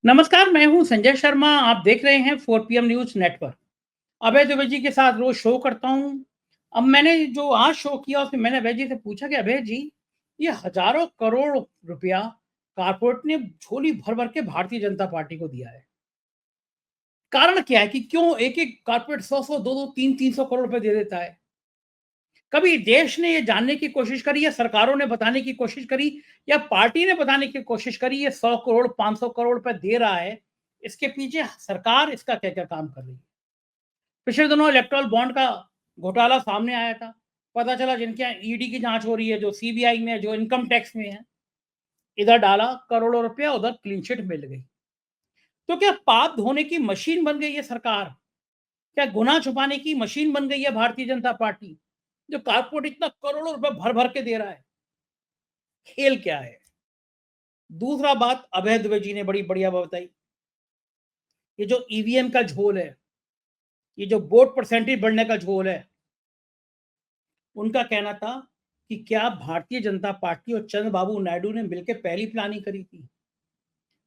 नमस्कार, मैं हूँ संजय शर्मा। आप देख रहे हैं 4 पीएम न्यूज़ नेटवर्क। अभय द्विवेदी जी के साथ रोज़ शो करता हूँ। अब मैंने जो आज शो किया उसमें मैंने अभय जी से पूछा कि अभय जी, ये हज़ारों करोड़ रुपया कॉर्पोरेट ने झोली भर-भर के भारतीय जनता पार्टी को दिया है। कारण क्या है कि क्यों एक-एक कॉर्पोरेट 100-100, 2-2, 3-300 करोड़ रुपए दे देता है? कभी देश ने ये जानने की कोशिश करी या सरकारों ने बताने की कोशिश करी या पार्टी ने बताने की कोशिश करी ये 100 करोड़ 500 करोड़ रुपए दे रहा है, इसके पीछे सरकार इसका क्या-क्या काम कर रही है? पिछले दिनों इलेक्टोरल बॉन्ड का घोटाला सामने आया था। पता चला जिनके यहाँ ईडी की जाँच हो रही है, जो सीबीआई में है, जो इनकम टैक्स में है, इधर डाला करोड़ों रुपया, उधर क्लीन चिट मिल गई। तो क्या पाप धोने की मशीन बन गई है सरकार? क्या गुनाह छुपाने की मशीन बन गई है भारतीय जनता पार्टी? जो कॉर्पोरेट इतना करोड़ों रुपए भर-भर के दे रहा है, खेल क्या है? दूसरा बात अभय द्विवेदी जी ने बड़ी बढ़िया बताई। ये जो ईवीएम का झोल है, ये जो वोट परसेंटेज बढ़ने का झोल है, उनका कहना था कि क्या भारतीय जनता पार्टी और चंद्रबाबू नायडू ने मिलकर पहली प्लानिंग करी थी?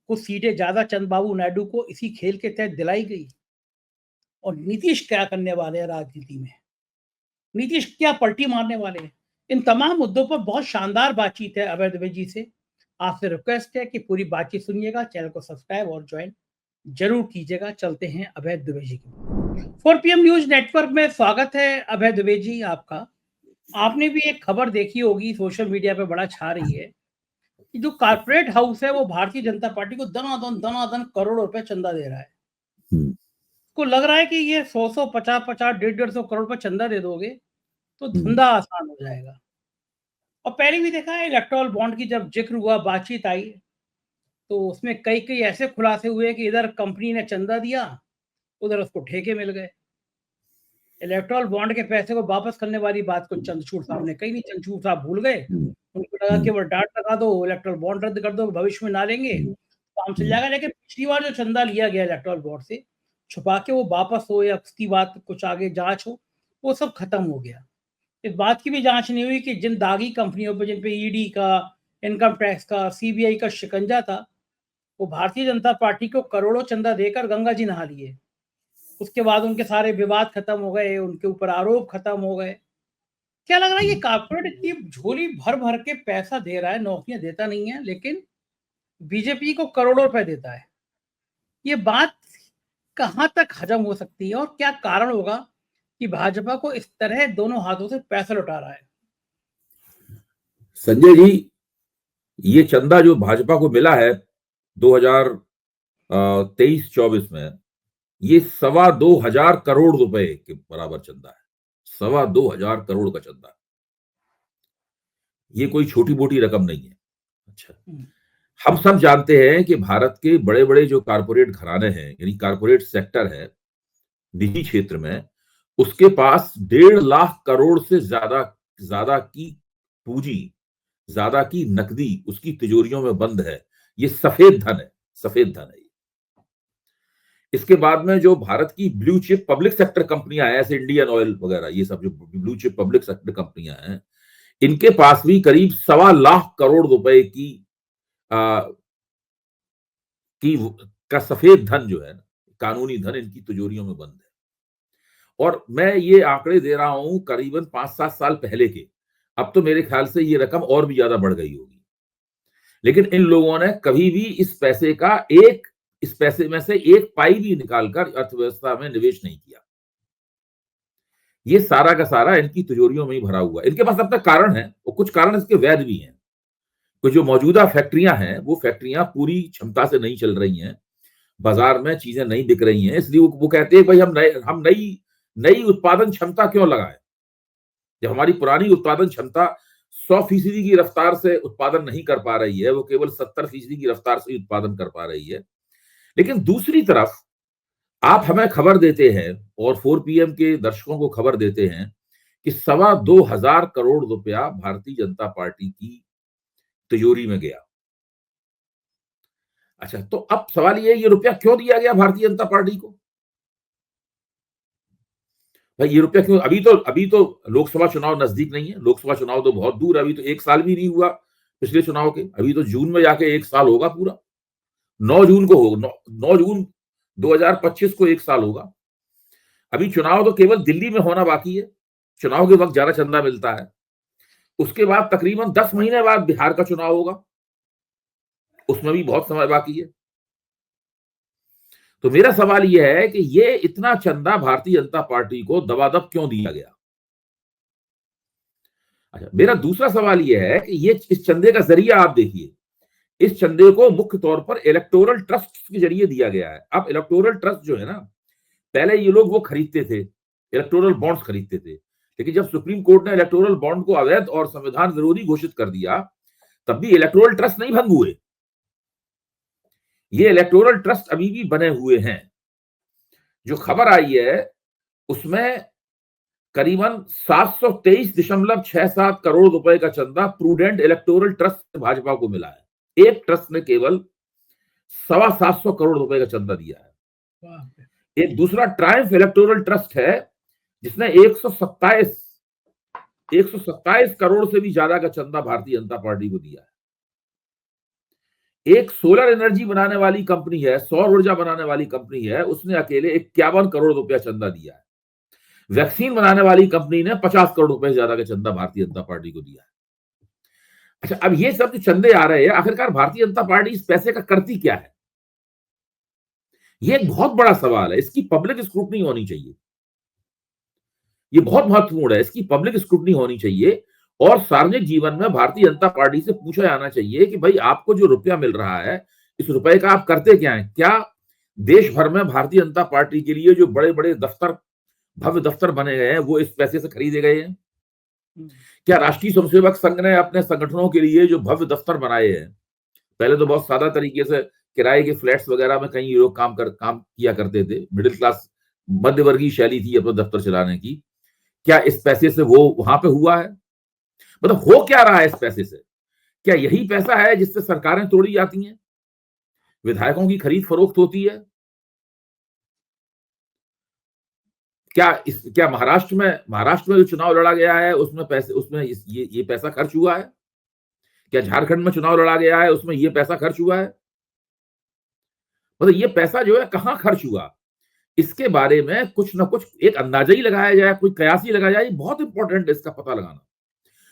कुछ सीटें ज्यादा चंद्रबाबू नायडू को इसी खेल के तहत दिलाई गई। और नीतीश क्या करने वाले हैं राजनीति में? नीतीश क्या पलटी मारने वाले हैं? इन तमाम मुद्दों पर बहुत शानदार बातचीत है अभय द्विवेदी जी से। आपसे रिक्वेस्ट है कि पूरी बातचीत सुनिएगा, चैनल को सब्सक्राइब और ज्वाइन जरूर कीजिएगा। चलते हैं अभय द्विवेदी जी की। 4 पीएम न्यूज नेटवर्क में स्वागत है अभय द्विवेदी जी आपका। आपने भी एक खबर देखी होगी, सोशल मीडिया पे बड़ा छा रही है कि जो कॉर्पोरेट हाउस है वो भारतीय जनता पार्टी को दनादन करोड़ों रुपए चंदा दे रहा है। को लग रहा है कि ये 100 50 50 150 करोड़ रुपए चंदा दे दोगे तो धंधा आसान हो जाएगा। और पहले भी देखा है इलेक्टोरल बॉन्ड की जब जिक्र हुआ, बातचीत आई, तो उसमें कई ऐसे खुलासे हुए कि इधर कंपनी ने चंदा दिया, उधर उसको ठेके मिल गए। इलेक्टोरल बॉन्ड के पैसे को वापस करने वाली बात को चंद्रचूड़ साहब ने कही नहीं। चंद्रचूड़ साहब भूल गए। उनको लगा कि वो डांट लगा दो, इलेक्टोरल बॉन्ड रद्द कर दो, भविष्य में ना लेंगे, काम चल जाएगा। लेकिन पिछली बार जो चंदा लिया गया इलेक्टोरल बॉन्ड से, छुपा के वो वापस हो या उसकी बात कुछ आगे जाँच हो, वो सब खत्म हो गया। इस बात की भी जाँच नहीं हुई कि जिन दागी कंपनियों पे, जिन पे ईडी का, इनकम टैक्स का, सीबीआई का शिकंजा था, वो भारतीय जनता पार्टी को करोड़ों चंदा देकर गंगा जी नहा लिए। उसके बाद उनके सारे विवाद खत्म हो गए, उनके ऊपर आरोप खत्म हो गए। क्या लग रहा है ये कॉर्पोरेट इतनी झोली भर-भर के पैसा दे रहा है, नौकरियाँ देता नहीं है, लेकिन बीजेपी को करोड़ों रुपए देता है। ये बात कहाँ तक हजम हो सकती है और क्या कारण होगा कि भाजपा को इस तरह दोनों हाथों से पैसा लौटा रहा है? संजय जी, ये चंदा जो भाजपा को मिला है 2023-24 में, ये 2,200 करोड़ रुपए के बराबर चंदा है। 2,200 करोड़ का चंदा। ये कोई छोटी मोटी रकम नहीं है। अच्छा, हम सब जानते हैं कि भारत के बड़े बड़े जो कारपोरेट घराने हैं, यानी कारपोरेट सेक्टर है निजी क्षेत्र में, उसके पास 1.5 लाख करोड़ से ज्यादा की पूंजी, ज्यादा की नकदी उसकी तिजोरियों में बंद है। ये सफेद धन है, सफेद धन है। इसके बाद में जो भारत की ब्लू चिप पब्लिक सेक्टर कंपनियां हैं, ऐसे इंडियन ऑयल वगैरह, ये सब जो ब्लू चिप पब्लिक सेक्टर कंपनियां हैं, इनके पास भी करीब 1.25 लाख करोड़ रुपए का सफेद धन जो है, कानूनी धन इनकी तिजोरियों में बंद है। और मैं ये आंकड़े दे रहा हूं करीबन 5-7 साल पहले के। अब तो मेरे ख्याल से ये रकम और भी ज्यादा बढ़ गई होगी। लेकिन इन लोगों ने कभी भी इस पैसे में से एक पाई भी निकालकर अर्थव्यवस्था में निवेश नहीं किया। ये सारा का सारा इनकी तिजोरियों में ही भरा हुआ है। इनके पास अपना कारण है और कुछ कारण इसके वैध भी हैं। तो जो मौजूदा फैक्ट्रियां हैं, वो फैक्ट्रियां पूरी क्षमता से नहीं चल रही हैं, बाजार में चीजें नहीं बिक रही हैं। इसलिए वो कहते हैं भाई हम नई उत्पादन क्षमता क्यों लगाएं, जब हमारी पुरानी उत्पादन क्षमता 100% की रफ्तार से उत्पादन नहीं कर पा रही है, वो केवल 70% की रफ्तार से उत्पादन कर पा रही है। लेकिन दूसरी तरफ आप हमें खबर देते हैं और 4 पीएम के दर्शकों को खबर देते हैं कि 2,200 करोड़ रुपया भारतीय जनता पार्टी की तिजोरी में गया। अच्छा, तो अब सवाल ये रुपया क्यों दिया गया भारतीय जनता पार्टी को? भाई ये रुपया क्यों? अभी तो लोकसभा चुनाव नजदीक नहीं है, लोकसभा चुनाव तो बहुत दूर है, अभी तो 1 साल भी नहीं हुआ पिछले चुनाव के। अभी तो जून में जाके 1 साल होगा पूरा। 9 जून को होगा, 9 जून 2025 को 1 साल होगा। अभी चुनाव तो केवल दिल्ली में होना बाकी है, चुनाव के वक्त ज्यादा चंदा मिलता है। उसके बाद तकरीबन 10 महीने बाद बिहार का चुनाव होगा, उसमें भी बहुत समय बाकी है। तो मेरा सवाल यह है कि ये इतना चंदा भारतीय जनता पार्टी को दबादब क्यों दिया गया? अच्छा, मेरा दूसरा सवाल यह है कि ये इस चंदे का जरिया आप देखिए, इस चंदे को मुख्य तौर पर इलेक्टोरल ट्रस्ट के जरिए दिया गया है। अब इलेक्टोरल ट्रस्ट जो है ना, पहले ये लोग वो खरीदते थे, इलेक्टोरल बॉन्ड्स खरीदते थे, लेकिन जब सुप्रीम कोर्ट ने इलेक्टोरल बॉन्ड को अवैध और संविधान विरोधी घोषित कर दिया, तब भी इलेक्टोरल ट्रस्ट नहीं भंग हुए। ये इलेक्टोरल ट्रस्ट अभी भी बने हुए हैं। जो खबर आई है उसमें करीबन 723.67 करोड़ रुपए का चंदा प्रूडेंट इलेक्टोरल ट्रस्ट से भाजपा को मिला है। एक ट्रस्ट ने केवल 725 करोड़ रुपए का चंदा दिया है। एक दूसरा ट्रायम्फ इलेक्टोरल ट्रस्ट है जिसने 127 करोड़ से भी ज्यादा का चंदा भारतीय जनता पार्टी को दिया है। एक सोलर एनर्जी बनाने वाली कंपनी है, सौर ऊर्जा बनाने वाली कंपनी है, उसने अकेले 51 करोड़ रुपया चंदा दिया है। वैक्सीन बनाने वाली कंपनी ने 50 करोड़ रुपए से ज्यादा का चंदा भारतीय जनता पार्टी को दिया है। अच्छा, अब ये सब जो चंदे आ रहे हैं, आखिरकार भारतीय जनता पार्टी इस पैसे का करती क्या है? ये एक बहुत बड़ा सवाल है, इसकी पब्लिक स्क्रूटनी होनी चाहिए। ये बहुत महत्वपूर्ण है, इसकी पब्लिक स्क्रूटनी होनी चाहिए और सार्वजनिक जीवन में भारतीय जनता पार्टी से पूछा जाना चाहिए कि भाई आपको जो रुपया मिल रहा है, इस रुपए का आप करते क्या है? क्या देश भर में भारतीय जनता पार्टी के लिए जो बड़े बड़े दफ्तर, भव्य दफ्तर बने गए हैं, वो इस पैसे से खरीदे गए हैं? क्या राष्ट्रीय स्वयंसेवक संघ ने अपने संगठनों के लिए जो भव्य दफ्तर बनाए हैं, पहले तो बहुत सादा तरीके से किराए के फ्लैट्स वगैरह में कई लोग काम किया करते थे, मिडिल क्लास मध्यवर्गीय शैली थी अपना दफ्तर चलाने की, क्या इस पैसे से वो वहां पे हुआ है? मतलब हो क्या रहा है इस पैसे से? क्या यही पैसा है जिससे सरकारें तोड़ी जाती हैं, विधायकों की खरीद फरोख्त होती है? क्या महाराष्ट्र में जो चुनाव लड़ा गया है उसमें ये पैसा खर्च हुआ है? क्या झारखंड में चुनाव लड़ा गया है उसमें ये पैसा खर्च हुआ है? मतलब ये पैसा जो है कहां खर्च हुआ, इसके बारे में कुछ ना कुछ एक अंदाजा ही लगाया जाए, कोई कयास ही लगाया जाए। बहुत इंपॉर्टेंट है इसका पता लगाना,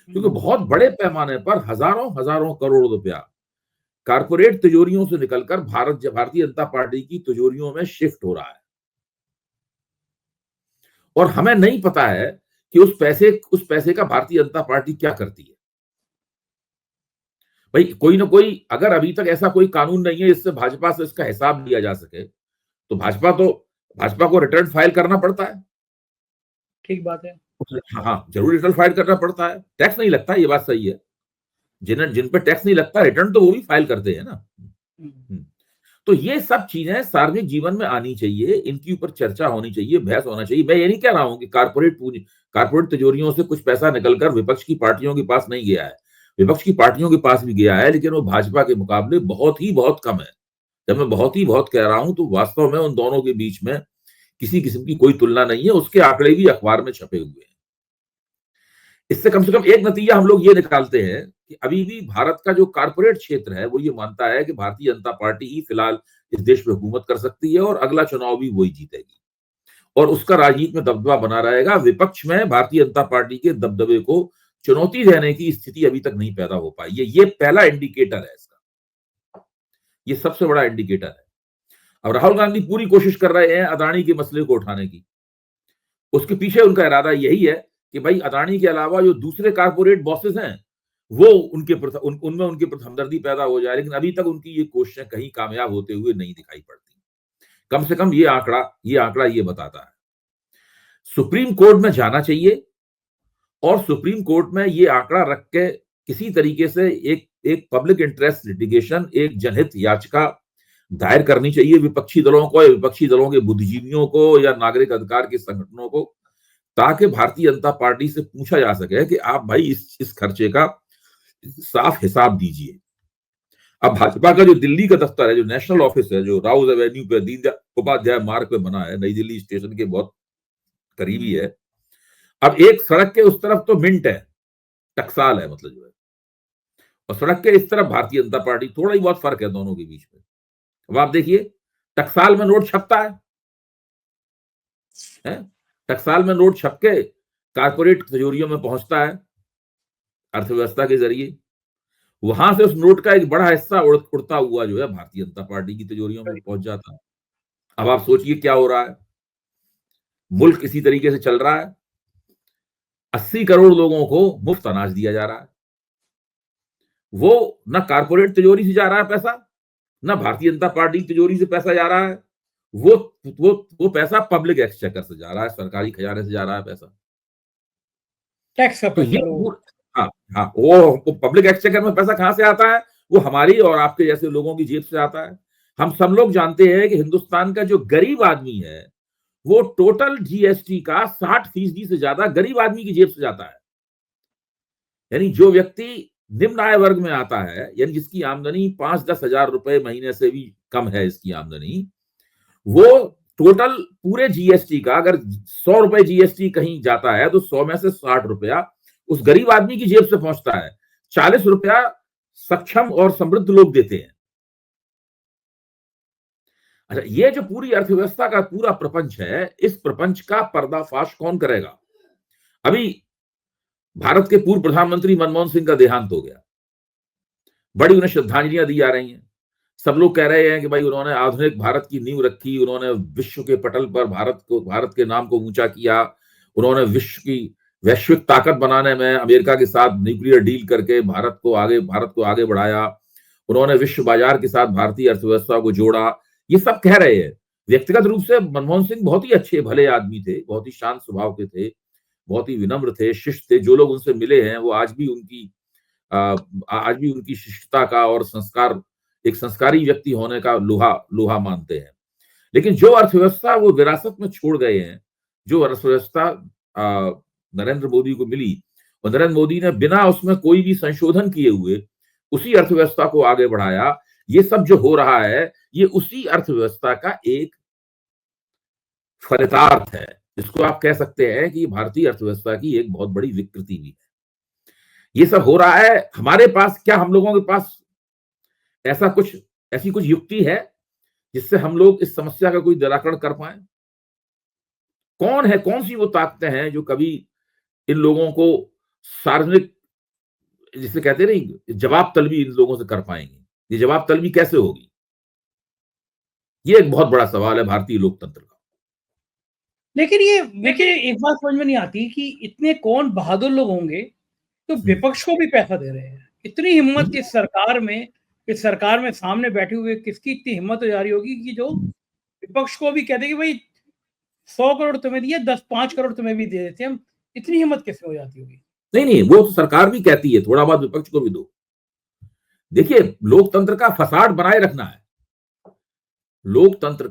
क्योंकि बहुत बड़े पैमाने पर हजारों हजारों करोड़ रुपया कारपोरेट तिजोरियों से निकलकर भारतीय जनता पार्टी की तिजोरियों में शिफ्ट हो रहा है और हमें नहीं पता है कि उस पैसे का भारतीय जनता पार्टी क्या करती है। भाई कोई ना कोई, अगर अभी तक ऐसा कोई कानून नहीं है जिससे भाजपा से इसका हिसाब लिया जा सके, तो भाजपा को रिटर्न फाइल करना पड़ता है। ठीक बात है। हाँ, जरूर रिटर्न फाइल करना पड़ता है। टैक्स नहीं लगता, ये बात सही है। जिन पे टैक्स नहीं लगता, रिटर्न तो वो भी फाइल करते हैं ना। तो ये सब चीजें सार्वजनिक जीवन में आनी चाहिए, इनके ऊपर चर्चा होनी चाहिए, बहस होना चाहिए। मैं ये नहीं कह रहा हूं कि कारपोरेट तिजोरियों से कुछ पैसा निकलकर विपक्ष की पार्टियों के पास नहीं गया है, विपक्ष की पार्टियों के पास भी गया है, लेकिन वो भाजपा के मुकाबले बहुत कम है। जब मैं बहुत कह रहा हूं तो वास्तव में उन दोनों के बीच में किसी किस्म की कोई तुलना नहीं है। उसके आंकड़े भी अखबार में छपे हुए हैं। इससे कम से कम एक नतीजा हम लोग ये निकालते हैं कि अभी भी भारत का जो कारपोरेट क्षेत्र है वो ये मानता है कि भारतीय जनता पार्टी ही फिलहाल इस देश में हुकूमत कर सकती है और अगला चुनाव भी वही जीतेगी और उसका राजनीति में दबदबा बना रहेगा। विपक्ष में भारतीय जनता पार्टी के दबदबे को चुनौती देने की स्थिति अभी तक नहीं पैदा हो पाई है। ये पहला इंडिकेटर है इसका, ये सबसे बड़ा इंडिकेटर है। अब राहुल गांधी पूरी कोशिश कर रहे हैं अदानी के मसले को उठाने की। उसके पीछे उनका इरादा यही है कि भाई अदानी के अलावा जो दूसरे कारपोरेट बॉसेस हैं वो उनमें उनके प्रति हमदर्दी पैदा हो जाए, लेकिन अभी तक उनकी ये कोशिशें कहीं कामयाब होते हुए नहीं दिखाई पड़ती। कम से कम ये आंकड़ा ये बताता है। सुप्रीम कोर्ट में जाना चाहिए और सुप्रीम कोर्ट में ये आंकड़ा रख के किसी तरीके से एक पब्लिक इंटरेस्ट लिटिगेशन, एक जनहित याचिका दायर करनी चाहिए विपक्षी दलों को या विपक्षी दलों के बुद्धिजीवियों को या नागरिक अधिकार के संगठनों को, ताकि भारतीय जनता पार्टी से पूछा जा सके कि आप भाई इस खर्चे का साफ हिसाब दीजिए। अब भाजपा का जो दिल्ली का दफ्तर है, जो नेशनल ऑफिस है, जो राउज एवेन्यू पे दीनदयाल उपाध्याय मार्ग पे बना है, नई दिल्ली स्टेशन के बहुत करीबी है। अब एक सड़क के उस तरफ तो मिंट है, टकसाल है मतलब जो है, और सड़क के इस तरफ भारतीय जनता पार्टी, थोड़ा ही बहुत फर्क है दोनों के बीच में। अब आप देखिए, टकसाल में नोट छपता है, टकसाल में नोट छप के कारपोरेट तिजोरियों में पहुंचता है अर्थव्यवस्था के जरिए। वहां से उस नोट का एक बड़ा हिस्सा उड़ता हुआ जो है भारतीय जनता पार्टी की तिजोरियों में पहुंच जाता है। अब आप सोचिए क्या हो रहा है, मुल्क इसी तरीके से चल रहा है। 80 करोड़ लोगों को मुफ्त अनाज दिया जा रहा है, वो ना कारपोरेट तिजोरी से जा रहा है पैसा, ना भारतीय जनता पार्टी की तिजोरी से पैसा जा रहा है, वो वो पैसा पब्लिक एक्सचेकर से जा रहा है, सरकारी खजाने से जा रहा है पैसा। टैक्स का तो ये पैसा। हाँ हाँ, वो पब्लिक एक्सचेकर में पैसा कहां से आता है? वो हमारी और आपके जैसे लोगों की जेब से आता है। हम सब लोग जानते हैं कि हिंदुस्तान का जो गरीब आदमी है, वो टोटल जीएसटी का 60% से ज्यादा गरीब आदमी की जेब से जाता है। यानी जो व्यक्ति निम्न आय वर्ग में आता है, यानी जिसकी आमदनी 5-10 हजार रुपए महीने से भी कम है इसकी आमदनी, वो टोटल पूरे जीएसटी का अगर 100 रुपए जीएसटी कहीं जाता है तो 100 में से 60 रुपया उस गरीब आदमी की जेब से पहुंचता है। 40 रुपया सक्षम और समृद्ध लोग देते हैं। अच्छा, ये जो पूरी अर्थव्यवस्था का पूरा प्रपंच है, इस प्रपंच का पर्दाफाश कौन करेगा? अभी भारत के पूर्व प्रधानमंत्री मनमोहन सिंह का देहांत हो गया, बड़ी उन्हें श्रद्धांजलियां दी जा रही हैं। सब लोग कह रहे हैं कि भाई उन्होंने आधुनिक भारत की नींव रखी, उन्होंने विश्व के पटल पर भारत के नाम को ऊंचा किया, उन्होंने विश्व की वैश्विक ताकत बनाने में अमेरिका के साथ न्यूक्लियर डील करके भारत को आगे बढ़ाया, उन्होंने विश्व बाजार के साथ भारतीय अर्थव्यवस्था को जोड़ा। ये सब कह रहे हैं। व्यक्तिगत रूप से मनमोहन सिंह बहुत ही अच्छे भले आदमी थे, बहुत ही शांत स्वभाव के थे, बहुत ही विनम्र थे, शिष्ट थे। जो लोग उनसे मिले हैं वो आज भी उनकी शिष्टता का और एक संस्कारी व्यक्ति होने का लोहा लोहा मानते हैं। लेकिन जो अर्थव्यवस्था वो विरासत में छोड़ गए हैं, जो अर्थव्यवस्था नरेंद्र मोदी को मिली, और नरेंद्र मोदी ने बिना उसमें कोई भी संशोधन किए हुए उसी अर्थव्यवस्था को आगे बढ़ाया, ये सब जो हो रहा है ये उसी अर्थव्यवस्था का एक फलितार्थ है, जिसको आप कह सकते हैं कि भारतीय अर्थव्यवस्था की एक बहुत बड़ी विकृति भी है। ये सब हो रहा है हमारे पास, क्या हम लोगों के पास ऐसी कुछ युक्ति है जिससे हम लोग इस समस्या का कोई निराकरण कर पाए? कौन सी वो ताकतें हैं जो कभी इन लोगों को सार्वजनिक, जिसे कहते हैं नहीं, जवाब तलबी इन लोगों से कर पाएंगे? ये जवाब तलबी कैसे होगी? ये एक बहुत बड़ा सवाल है भारतीय लोकतंत्र का। लेकिन ये देखिए, एक बात समझ में नहीं आती कि इतने कौन बहादुर लोग होंगे तो विपक्ष को भी पैसा दे रहे हैं। इतनी हिम्मत इस सरकार में सामने बैठे हुए किसकी इतनी हिम्मत हो जा रही होगी कि जो विपक्ष को भी कहते कि भाई 100 करोड़ तुम्हें दिए, 5 करोड़ तुम्हें भी दे देते हम। इतनी हिम्मत कैसे हो जाती होगी? नहीं, वो तो सरकार भी कहती है थोड़ा बहुत विपक्ष को भी दो। देखिए, लोकतंत्र का फसाड बनाए रखना है। लोकतंत्र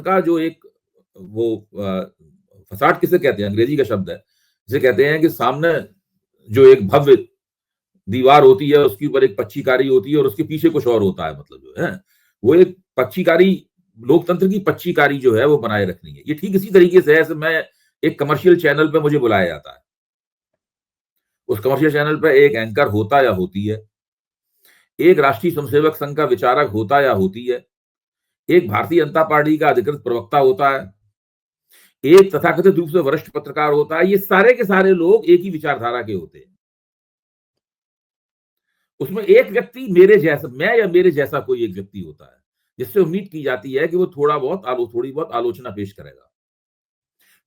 का जो एक वो फसाड किसे कहते हैं, अंग्रेजी का शब्द है, जिसे कहते हैं कि सामने जो एक भव्य दीवार होती है, उसके ऊपर एक पच्चीकारी होती है और उसके पीछे कुछ और होता है। मतलब जो है वो एक पच्चीकारी, लोकतंत्र की पच्चीकारी जो है वो बनाए रखनी है। ये ठीक इसी तरीके से है जैसे मैं एक कमर्शियल चैनल पे मुझे बुलाया जाता है, उस कमर्शियल चैनल पे एक एंकर होता या होती है, एक राष्ट्रीय स्वयंसेवक संघ का विचारक होता या होती है, एक भारतीय जनता पार्टी का अधिकृत प्रवक्ता होता है, एक तथाकथित रूप से वरिष्ठ पत्रकार होता है। ये सारे के सारे लोग एक ही विचारधारा के होते हैं। उसमें एक व्यक्ति मैं या मेरे जैसा कोई एक व्यक्ति होता है, जिससे उम्मीद की जाती है कि वो थोड़ी बहुत आलोचना पेश करेगा।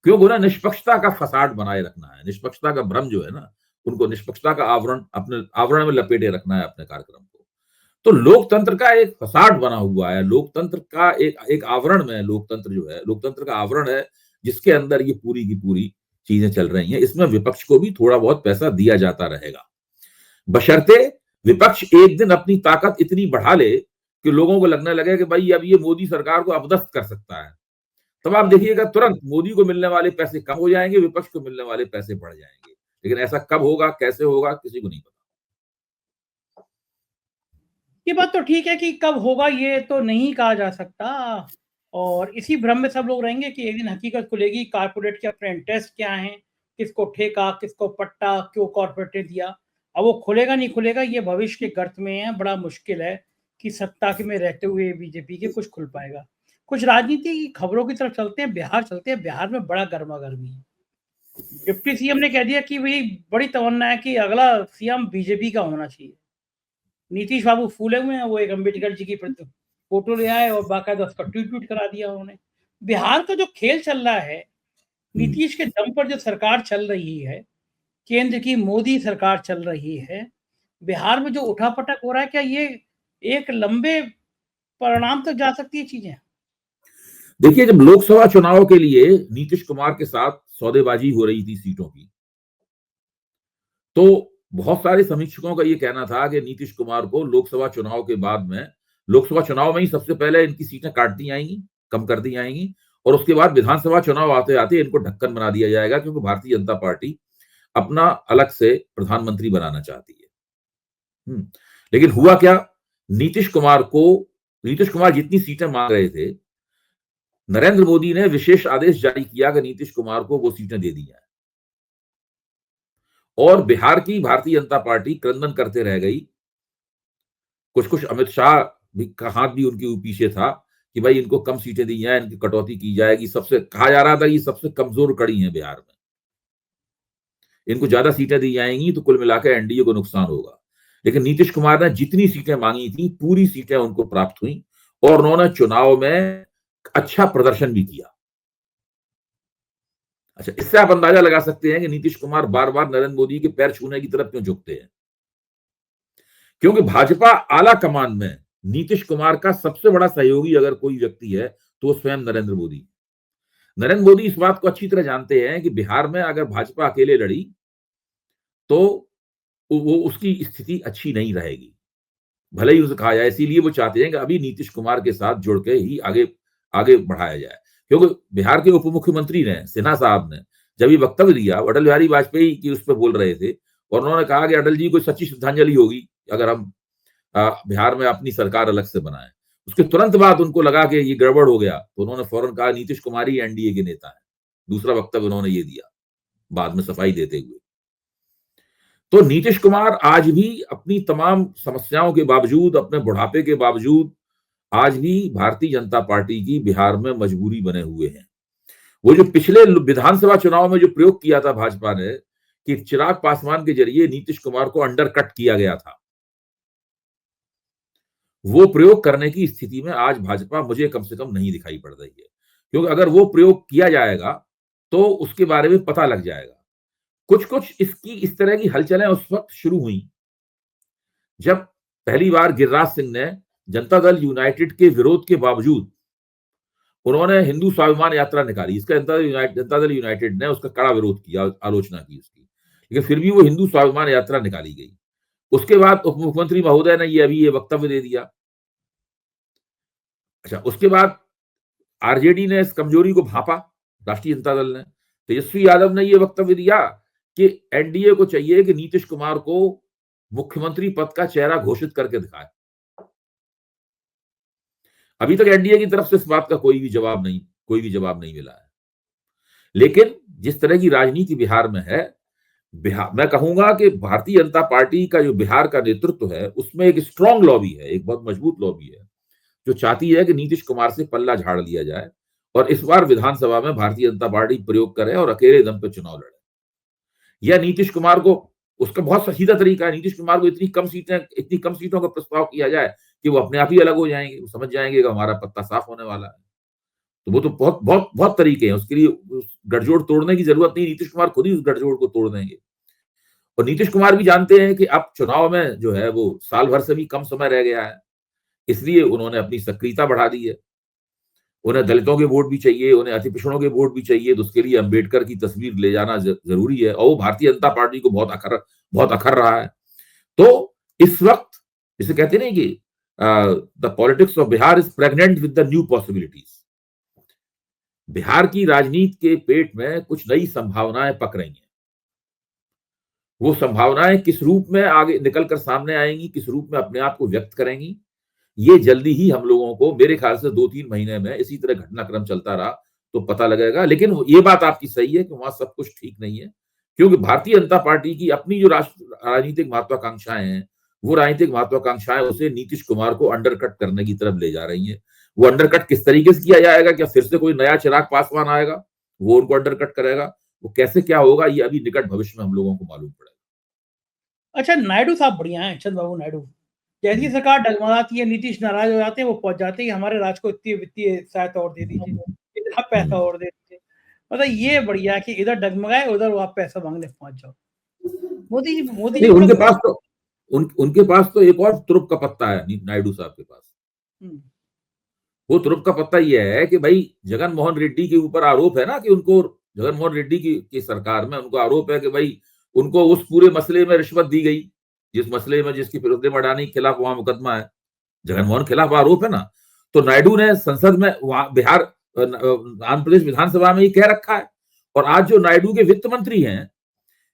क्यों बोला? निष्पक्षता का फसाड बनाए रखना है, निष्पक्षता का भ्रम जो है ना, उनको निष्पक्षता का अपने आवरण में लपेटे रखना है अपने कार्यक्रम को। तो लोकतंत्र का एक फसाड बना हुआ है, लोकतंत्र का एक आवरण में, लोकतंत्र का आवरण है जिसके अंदर ये पूरी की पूरी चीजें चल रही हैं। इसमें विपक्ष को भी थोड़ा बहुत पैसा दिया जाता रहेगा, बशर्ते विपक्ष एक दिन अपनी ताकत इतनी बढ़ा ले कि लोगों को लगने लगे कि भाई अब ये मोदी सरकार को अपदस्थ कर सकता है। तब आप देखिएगा तुरंत मोदी को मिलने वाले पैसे कम हो जाएंगे, विपक्ष को मिलने वाले पैसे बढ़ जाएंगे। लेकिन ऐसा कब होगा, कैसे होगा, किसी को नहीं पता। ये बात तो ठीक है कि कब होगा ये तो नहीं कहा जा सकता, और इसी भ्रम में सब लोग रहेंगे कि एक दिन हकीकत खुलेगी, कारपोरेट के अपने इंटरेस्ट क्या हैं, किसको ठेका, किसको पट्टा, क्यों कारपोरेट ने दिया। अब वो खुलेगा नहीं खुलेगा, ये भविष्य के गर्त में है, बड़ा मुश्किल है कि सत्ता के में रहते हुए बीजेपी के कुछ खुल पाएगा। कुछ राजनीति की खबरों की तरफ चलते हैं, बिहार चलते हैं। बिहार में बड़ा गरमा-गर्मी है। डिप्टी सीएम ने कह दिया कि भई बड़ी तमन्ना है कि अगला सीएम बीजेपी का होना चाहिए। नीतीश बाबू फूले हुए हैं, वो एक अम्बेडकर जी की फ़ोटो ले आए और बाकायदा उसका ट्वीट करा दिया उन्होंने। बिहार का जो खेल चल रहा है, हम्म। नीतीश के दम पर जो सरकार चल रही है, केंद्र की मोदी सरकार चल रही है, बिहार में जो उठा-पटक हो रहा है, क्या ये एक लंबे परिणाम तक जा सकती है चीज़ें? देखिए, जब लोकसभा चुनाव के लिए नीतीश कुमार के साथ सौदेबाजी हो रही थी सीटों की, तो बहुत सारे समीक्षकों का ये कहना था कि नीतीश कुमार को लोकसभा चुनाव के बाद में, लोकसभा चुनाव में ही सबसे पहले इनकी सीटें काट दी जाएंगी, कम कर दी जाएंगी, और उसके बाद विधानसभा चुनाव आते आते इनको ढक्कन बना दिया जाएगा, क्योंकि भारतीय जनता पार्टी अपना अलग से प्रधानमंत्री बनाना चाहती है। लेकिन हुआ क्या, नीतीश कुमार जितनी सीटें मांग रहे थे, नरेंद्र मोदी ने विशेष आदेश जारी किया कि नीतीश कुमार को वो सीटें दे दी जाए, और बिहार की भारतीय जनता पार्टी क्रंदन करते रह गई। कुछ कुछ अमित शाह का हाथ भी उनके पीछे था कि भाई इनको कम सीटें दी जाए, इनकी कटौती की जाएगी। सबसे कहा जा रहा था कि सबसे कमजोर कड़ी है बिहार में, इनको ज्यादा सीटें दी जाएंगी तो कुल मिलाकर एनडीए को नुकसान होगा। लेकिन नीतीश कुमार ने जितनी सीटें मांगी थी, पूरी सीटें उनको प्राप्त हुई, और उन्होंने चुनाव में अच्छा प्रदर्शन भी किया। अच्छा, इससे आप अंदाजा लगा सकते हैं कि नीतीश कुमार बार बार नरेंद्र मोदी के पैर छूने की तरफ क्यों झुकते हैं। क्योंकि भाजपा आला कमान में नीतीश कुमार का सबसे बड़ा सहयोगी अगर कोई व्यक्ति है तो स्वयं नरेंद्र मोदी। नरेंद्र मोदी इस बात को अच्छी तरह जानते हैं कि बिहार में अगर भाजपा अकेले लड़ी तो वो उसकी स्थिति अच्छी नहीं रहेगी, भले ही उसे कहा जाए। इसीलिए वो चाहते हैं कि अभी नीतीश कुमार के साथ जुड़ के ही आगे आगे बढ़ाया जाए। क्योंकि बिहार के उप मुख्यमंत्री ने, सिन्हा साहब ने, जब ये वक्तव्य दिया, अटल बिहारी वाजपेयी की उस पर बोल रहे थे, और उन्होंने कहा कि अटल जी को सच्ची श्रद्धांजलि होगी अगर हम बिहार में अपनी सरकार अलग से बनाए। उसके तुरंत बाद उनको लगा कि ये गड़बड़ हो गया, तो उन्होंने फौरन कहा नीतीश कुमार ही एनडीए के नेता है। दूसरा वक्तव्य उन्होंने ये दिया बाद में सफाई देते हुए। तो नीतीश कुमार आज भी अपनी तमाम समस्याओं के बावजूद, अपने बुढ़ापे के बावजूद, आज भी भारतीय जनता पार्टी की बिहार में मजबूरी बने हुए हैं। वो जो पिछले विधानसभा चुनाव में जो प्रयोग किया था भाजपा ने, कि चिराग पासवान के जरिए नीतीश कुमार को अंडरकट किया गया था, वो प्रयोग करने की स्थिति में आज भाजपा मुझे कम से कम नहीं दिखाई पड़ रही है। क्योंकि अगर वो प्रयोग किया जाएगा तो उसके बारे में पता लग जाएगा। कुछ कुछ इस तरह की हलचलें उस वक्त शुरू हुई जब पहली बार गिरिराज सिंह ने जनता दल यूनाइटेड के विरोध के बावजूद उन्होंने हिंदू स्वाभिमान यात्रा निकाली। इसका जनता दल यूनाइटेड ने उसका कड़ा विरोध किया, आलोचना की उसकी, लेकिन फिर भी वो हिंदू स्वाभिमान यात्रा निकाली गई। उसके बाद उप मुख्यमंत्री महोदय ने ये वक्तव्य दे दिया। अच्छा, उसके बाद आरजेडी ने इस कमजोरी को भांपा, राष्ट्रीय जनता दल ने, तेजस्वी यादव ने यह वक्तव्य दिया कि एनडीए को चाहिए कि नीतीश कुमार को मुख्यमंत्री पद का चेहरा घोषित करके दिखाए। अभी तक एनडीए की तरफ से इस बात का कोई भी जवाब नहीं मिला है। लेकिन जिस तरह की राजनीति बिहार में है, मैं कहूंगा कि भारतीय जनता पार्टी का जो बिहार का नेतृत्व है, उसमें एक स्ट्रांग लॉबी है, एक बहुत मजबूत लॉबी है, जो चाहती है कि नीतीश कुमार से पल्ला झाड़ लिया जाए और इस बार विधानसभा में भारतीय जनता पार्टी प्रयोग करे और अकेले दम पर चुनाव लड़े। या नीतीश कुमार को, उसका बहुत सीधा तरीका है, नीतीश कुमार को इतनी कम सीटों का प्रस्ताव किया जाए कि वो अपने आप ही अलग हो जाएंगे, वो समझ जाएंगे कि हमारा पत्ता साफ होने वाला है। तो वो तो बहुत बहुत बहुत तरीके हैं, उसके लिए गठजोड़ तोड़ने की जरूरत नहीं, नीतीश कुमार खुद ही उस गठजोड़ को तोड़ देंगे। और नीतीश कुमार भी जानते हैं कि अब चुनाव में जो है वो साल भर से भी कम समय रह गया है, इसलिए उन्होंने अपनी सक्रियता बढ़ा दी है। उन्हें दलितों के वोट भी चाहिए, उन्हें अति पिछड़ों के वोट भी चाहिए, तो उसके लिए अंबेडकर की तस्वीर ले जाना जरूरी है, और वो भारतीय जनता पार्टी को बहुत अखर रहा है। तो इस वक्त जिसे कहते नहीं कि the politics of Bihar is pregnant with the new possibilities. Bihar की राजनीति के पेट में कुछ नई संभावनाएं पक रही हैं। वो संभावनाएं किस रूप में आगे निकलकर सामने आएंगी, किस रूप में अपने आप को व्यक्त करेंगी, ये जल्दी ही हम लोगों को, मेरे ख्याल से 2-3 महीने में इसी तरह घटनाक्रम चलता रहा तो पता लगेगा। लेकिन ये बात आपकी सही है कि वहां सब कुछ ठीक नहीं है, क्योंकि भारतीय जनता पार्टी की अपनी जो राजनीतिक महत्वाकांक्षाएं हैं वो राजनीतिक महत्वाकांक्षाएं उसे नीतीश कुमार को अंडरकट करने की तरफ ले जा रही हैं। वो अंडरकट किस तरीके से किया जाएगा, क्या फिर से कोई नया चिराग पासवान आएगा वो उनको अंडरकट करेगा, वो कैसे क्या होगा ये अभी निकट भविष्य में हम लोगों को मालूम पड़ेगा। अच्छा, नायडू साहब बढ़िया हैं, चंद्रबाबू नायडू। जैसी हम्म, सरकार डगमगाती है, नीतीश नाराज हो जाते हैं, वो पहुंच जाते हैं हमारे राज्य को इतनी वित्तीय सहायता और दे दीजिए, इतना पैसा हम्म। और दे दीजिए। मतलब ये बढ़िया है कि इधर डगमगाए, उधर वो आप पैसा मांगने पहुंच जाओ। मोदी जी नहीं, थोड़ा उनके सा। पास तो उनके पास तो एक और तुरुप का पत्ता है नायडू साहब के पास। हम्म, वो तुरुप का पत्ता यह है कि भाई जगन मोहन रेड्डी के ऊपर आरोप है ना कि उनको, जगन मोहन रेड्डी की सरकार में उनको आरोप है कि भाई उनको उस पूरे मसले में रिश्वत दी गई, जिस मसले में जिसकी फिरोजपुर अडानी के खिलाफ वहां मुकदमा है, जगन मोहन खिलाफ आरोप है ना। तो नायडू ने संसद में वहां बिहार आंध्र प्रदेश विधानसभा में ये कह रखा है। और आज जो नायडू के वित्त मंत्री हैं,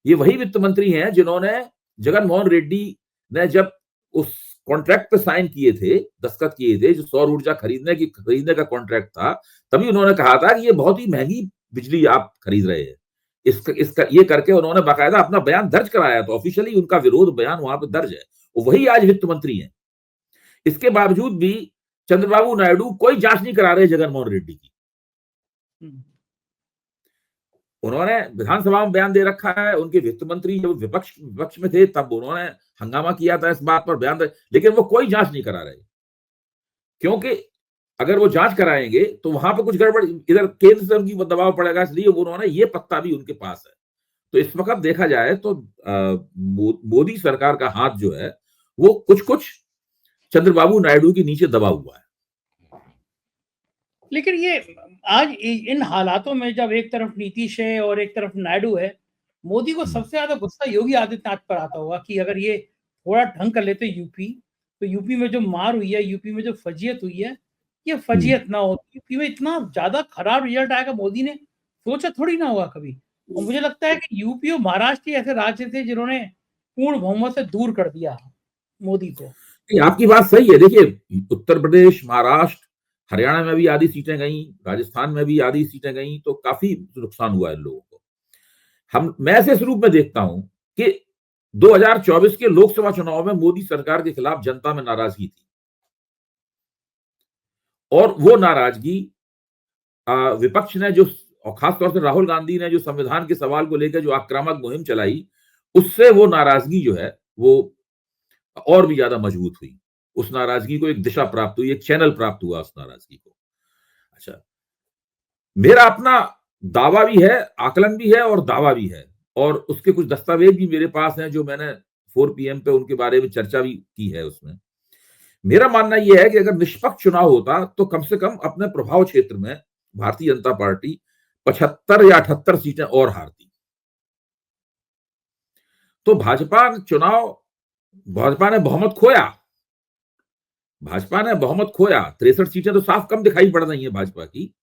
ये वही वित्त मंत्री हैं जिन्होंने जगन मोहन रेड्डी ने जब उस कॉन्ट्रैक्ट पे साइन किए थे, दस्तखत किए थे, जो सौर ऊर्जा खरीदने का कॉन्ट्रैक्ट था, तभी उन्होंने कहा था कि ये बहुत ही महंगी बिजली आप खरीद रहे हैं। इसका ये करके उन्होंने बाकायदा अपना बयान दर्ज कराया, तो ऑफिशियली उनका विरोध बयान वहां पर दर्ज है। वही आज वित्त मंत्री हैं। इसके बावजूद भी चंद्रबाबू नायडू कोई जांच नहीं करा रहे जगन मोहन रेड्डी की। हम्म। उन्होंने विधानसभा में बयान दे रखा है, उनके वित्त मंत्री जब विपक्ष में थे तब उन्होंने हंगामा किया था इस बात पर, बयान दे, लेकिन वो कोई जांच नहीं करा रहे। क्योंकि अगर वो जांच कराएंगे तो वहां पर कुछ गड़बड़, इधर केंद्र से उनकी दबाव पड़ेगा, इसलिए उन्होंने ये पत्ता भी उनके पास है। तो इस वक्त देखा जाए तो मोदी सरकार का हाथ जो है वो कुछ कुछ चंद्रबाबू नायडू के नीचे दबा हुआ है। लेकिन ये आज इन हालातों में जब एक तरफ नीतीश है और एक तरफ नायडू है, मोदी को सबसे ज्यादा गुस्सा योगी आदित्यनाथ पर आता होगा कि अगर ये थोड़ा ढंग कर लेते यूपी, तो यूपी में जो मार हुई है, यूपी में जो फजीयत हुई है, ये फजीयत ना होती। यूपी में इतना ज्यादा खराब रिजल्ट आएगा, मोदी ने सोचा थोड़ी ना होगा कभी। और मुझे लगता है कि यूपी और महाराष्ट्र ऐसे राज्य थे जिन्होंने पूर्ण बहुमत से दूर कर दिया मोदी को। आपकी बात सही है। देखिए, उत्तर प्रदेश, महाराष्ट्र, हरियाणा में भी आधी सीटें गई, राजस्थान में भी आधी सीटें गई, तो काफी नुकसान हुआ है लोगों को। मैं ऐसे स्वरूप में देखता हूं कि 2024 के लोकसभा चुनाव में मोदी सरकार के खिलाफ जनता में नाराजगी थी, और वो नाराजगी विपक्ष ने जो, और खासतौर से राहुल गांधी ने जो संविधान के सवाल को लेकर जो आक्रामक मुहिम चलाई, उससे वो नाराजगी जो है वो और भी ज्यादा मजबूत हुई। उस नाराजगी को एक दिशा प्राप्त हुई, एक चैनल प्राप्त हुआ उस नाराजगी को। अच्छा, मेरा अपना दावा भी है, आकलन भी है और दावा भी है, और उसके कुछ दस्तावेज भी मेरे पास हैं जो मैंने 4 PM पे उनके बारे में चर्चा भी की है। उसमें मेरा मानना यह है कि अगर निष्पक्ष चुनाव होता तो कम से कम अपने प्रभाव क्षेत्र में भारतीय जनता पार्टी 75 या 78 सीटें और हारती। तो भाजपा ने बहुमत खोया, भाजपा ने बहुमत खोया। 63 सीटें तो साफ कम दिखाई पड़ रही है भाजपा की।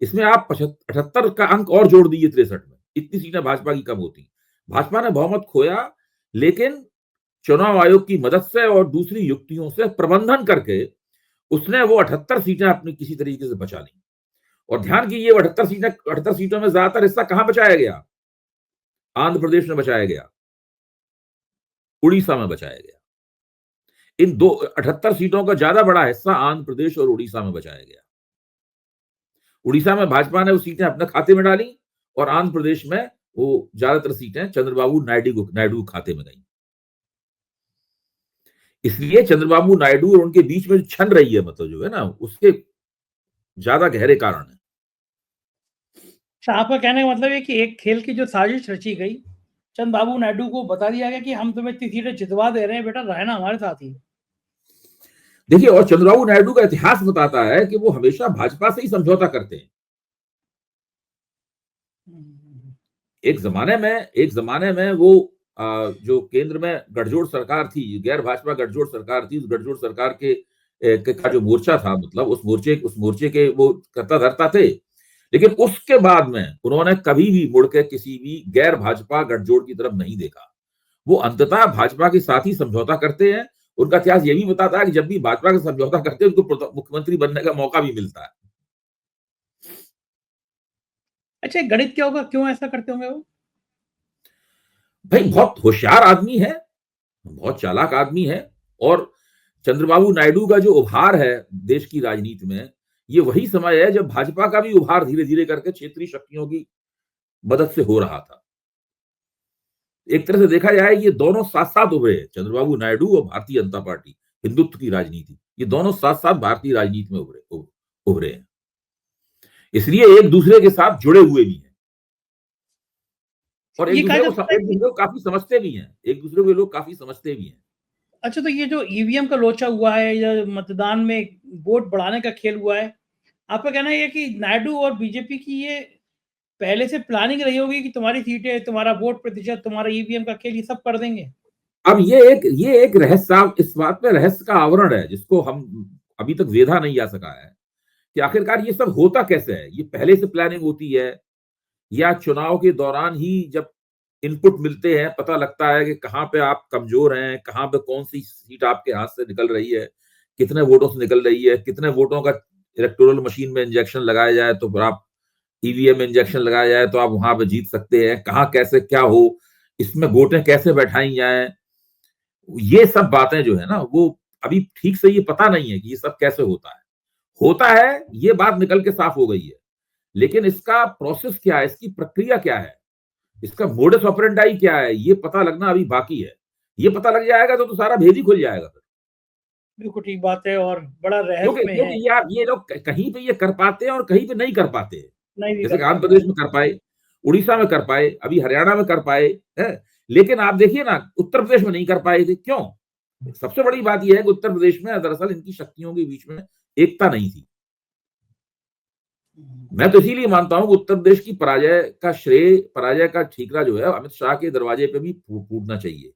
इसमें आप 78 का अंक और जोड़ दीजिए 63 में, इतनी सीटें भाजपा की कम होती। भाजपा ने बहुमत खोया, लेकिन चुनाव आयोग की मदद से और दूसरी युक्तियों से प्रबंधन करके उसने वो 78 सीटें अपनी किसी तरीके से बचा ली। और ध्यान कीजिए, वो 78 सीटों में ज्यादातर हिस्सा कहां बचाया गया? आंध्र प्रदेश में बचाया गया, उड़ीसा में बचाया गया। इन 78 सीटों का ज्यादा बड़ा हिस्सा आंध्र प्रदेश और उड़ीसा में बचाया गया। उड़ीसा में भाजपा ने वो सीटें अपने खाते में डाली, और आंध्र प्रदेश में वो ज्यादातर सीटें चंद्रबाबू नायडू खाते में गई। इसलिए चंद्रबाबू नायडू और उनके बीच में जो छन रही है, मतलब जो है ना, उसके ज्यादा गहरे कारण है। अच्छा, आपका कहने का मतलब है कि एक खेल की जो साजिश रची गई, चंद्रबाबू नायडू को बता दिया गया कि हम तुम्हें इतनी सीटें जितवा दे रहे हैं, बेटा रहना हमारे साथ ही। देखिए, और चंद्रबाबू नायडू का इतिहास बताता है कि वो हमेशा भाजपा से ही समझौता करते हैं। एक जमाने में वो जो केंद्र में गठजोड़ सरकार थी, गैर भाजपा गठजोड़ सरकार थी, उस गठजोड़ सरकार का जो मोर्चा था, मतलब उस मोर्चे के वो कर्ता धर्ता थे। लेकिन उसके बाद में उन्होंने कभी भी मुड़ के किसी भी गैर भाजपा गठजोड़ की तरफ नहीं देखा। वो अंततः भाजपा के साथ ही समझौता करते हैं। उनका इतिहास ये भी बताता है कि जब भी भाजपा का समझौता करते हैं, उनको मुख्यमंत्री बनने का मौका भी मिलता है। अच्छा, गणित क्या होगा, क्यों ऐसा करते होंगे वो? भाई बहुत होशियार आदमी है, बहुत चालाक आदमी है। और चंद्रबाबू नायडू का जो उभार है देश की राजनीति में, ये वही समय है जब भाजपा का भी उभार धीरे धीरे करके क्षेत्रीय शक्तियों की मदद से हो रहा था। एक तरह से देखा जाए ये दोनों साथ साथ उभरे हैं, चंद्रबाबू नायडू और भारतीय जनता पार्टी, हिंदुत्व की राजनीति, ये दोनों साथ साथ भारतीय राजनीति में उभरे हैं, इसलिए एक दूसरे के साथ जुड़े हुए भी हैं और ये कहा एक जाता है दूसरे को काफी समझते भी हैं, एक दूसरे को ये लोग काफी समझते भी हैं। अच्छा, तो ये जो ईवीएम का लोचा हुआ है या मतदान में वोट बढ़ाने का खेल हुआ है, आपका कहना ये है कि नायडू और बीजेपी की ये पहले से प्लानिंग रही होगी कि तुम्हारी सीटें, तुम्हारा वोट प्रतिशत, तुम्हारा ईवीएम का खेल ये सब कर देंगे? अब ये एक रहस्य, इस बात में रहस्य का आवरण है जिसको हम अभी तक वेधा नहीं जा सका है कि आखिरकार ये सब होता कैसे है। ये पहले से प्लानिंग होती है या चुनाव के दौरान ही जब इनपुट मिलते हैं, पता लगता है कि कहाँ पे आप कमजोर हैं, कहाँ पे कौन सी सीट आपके हाथ से निकल रही है, कितने वोटों से निकल रही है, कितने वोटों का इलेक्टोरल मशीन में इंजेक्शन लगाया जाए तो फिर आप ईवीएम इंजेक्शन लगाया जाए तो आप वहां पे जीत सकते हैं, कहाँ कैसे क्या हो, इसमें वोटें कैसे बैठाई जाए, ये सब बातें जो है ना वो अभी ठीक से ये पता नहीं है कि ये सब कैसे होता है ये बात निकल के साफ हो गई है, लेकिन इसका प्रोसेस क्या है, इसकी प्रक्रिया क्या है, इसका मोडस ऑपरेंडाई क्या है, ये पता लगना अभी बाकी है। ये पता लग जाएगा तो सारा भेद ही खुल जाएगा फिर। बिल्कुल ठीक बात है और बड़ा क्योंकि रहस्य में है। क्योंकि ये लोग कहीं पे ये कर पाते हैं और कहीं पे नहीं कर पाते हैं। नहीं भी जैसे कर कि आंध्र पाते प्रदेश हैं। में कर पाए, उड़ीसा में कर पाए, अभी हरियाणा में कर पाए, है। लेकिन आप देखिए ना उत्तर प्रदेश में नहीं कर पाए थे, क्यों? सबसे बड़ी बात यह है कि उत्तर प्रदेश में दरअसल इनकी शक्तियों के बीच में एकता नहीं थी। मैं तो इसीलिए मानता हूं कि उत्तर प्रदेश की पराजय का ठीकरा जो है अमित शाह के दरवाजे पे भी फूटना चाहिए।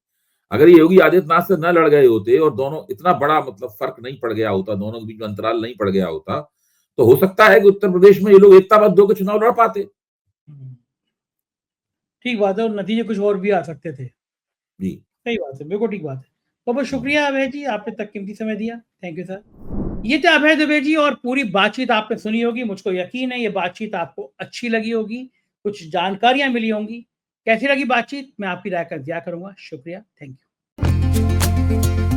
अगर ये योगी आदित्यनाथ से न लड़ गए होते और दोनों इतना बड़ा मतलब फर्क नहीं पड़ गया होता, दोनों के बीच में अंतराल नहीं पड़ गया होता, तो हो सकता है कि उत्तर प्रदेश में ये लोग एकताबद्ध होकर चुनाव लड़ पाते। ठीक बात है और नतीजे कुछ और भी आ सकते थे। जी। सही बात है, बिल्कुल ठीक बात है। बहुत-बहुत शुक्रिया अभय जी, आपने इतना कीमती समय दिया। Thank you sir. ये थे अभय दुबे जी और पूरी बातचीत आपने सुनी होगी, मुझको यकीन है ये बातचीत आपको अच्छी लगी होगी, कुछ जानकारियाँ मिली होंगी। कैसी लगी बातचीत मैं आपकी राय का इंतज़ार करूँगा। शुक्रिया, थैंक यू।